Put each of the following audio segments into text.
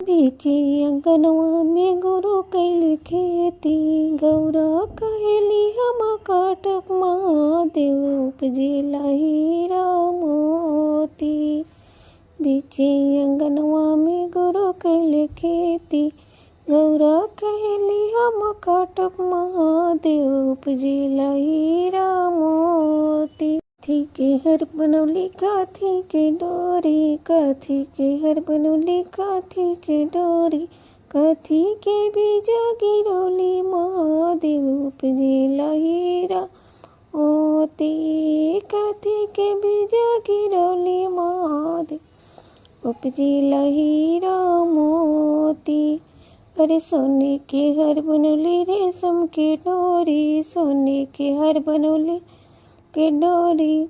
बीची अंगनवा में गुरु कैल खेती, गौरा कहली हम काटक महादेव उपजेला हीरा मोती। बीची अंगनवा में गुरु कैल खेती, गौरा कहली हम काटक महादेव उपजेला हीरा मोती। काथी के हर बनौली काथी के डोरी, काथी के हर बनौली काथी के डोरी, काथी के बीजा गिरौली महादेव उपजेला हीरा मोती। काथी के बीजा गिरौली महादेव उपजेला हीरा मोती। अरे सोने के हर बनौली रेशम के डोरी, सोने के हर बनौली के डोरी,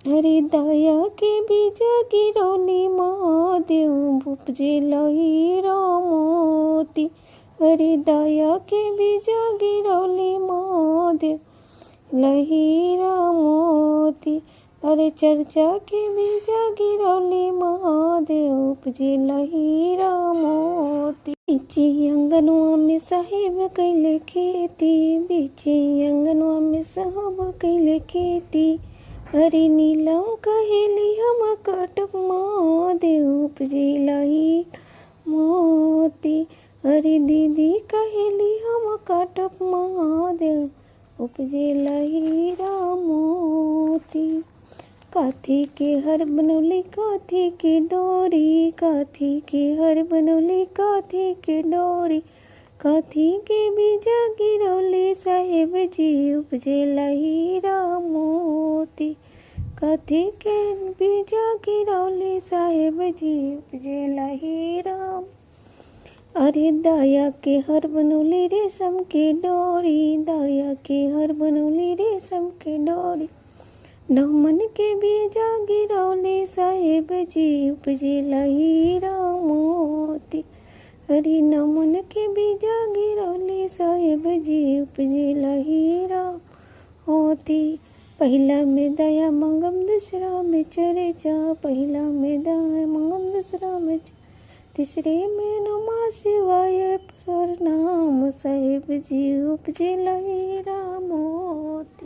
हरि दया के बीजा गिरौली महादेव उपजेला हीरा मोती। हरि दया के बीजा गिरौली महादेव हीरा मोती। अरे चर्चा के बीजा गिरौली महादेव उपजेला हीरा मोती। बीची अंगनवा में साहेब कैले खेती, बीची अंगनवा में साहब कैले खेती, हरि नीलम कहेली हम काटक महादेव उपजेला हीरा मोती। हरि दीदी कहेली हम काटक महादेव उपजेला हीरा मोती। काथी के हर बनौली काथी के डोरी, काथी के हर बनौली काथी के डोरी, काथी के बीजा गिरौली साहेब जी उपजेला हीरा मोती। काथी के बीजा गिरौली साहेब जी उपजेला हीरा। अरे दया के हर बनौली रेशम के डोरी, दया के हर बनौली रेशम के डोरी, नमन के बीजा गिरौली साहेब जी उपजेला हीरा मोती। हरि नमन के बीजा गिरौली साहेब जी उपजेला हीरा मोती। पहला में दया मंगम दूसरा में चर्चा, पहला में दया मंगम दूसरा में तीसरे में नमः शिवाय प्रणाम साहेब जी उपजेला हीरा मोती।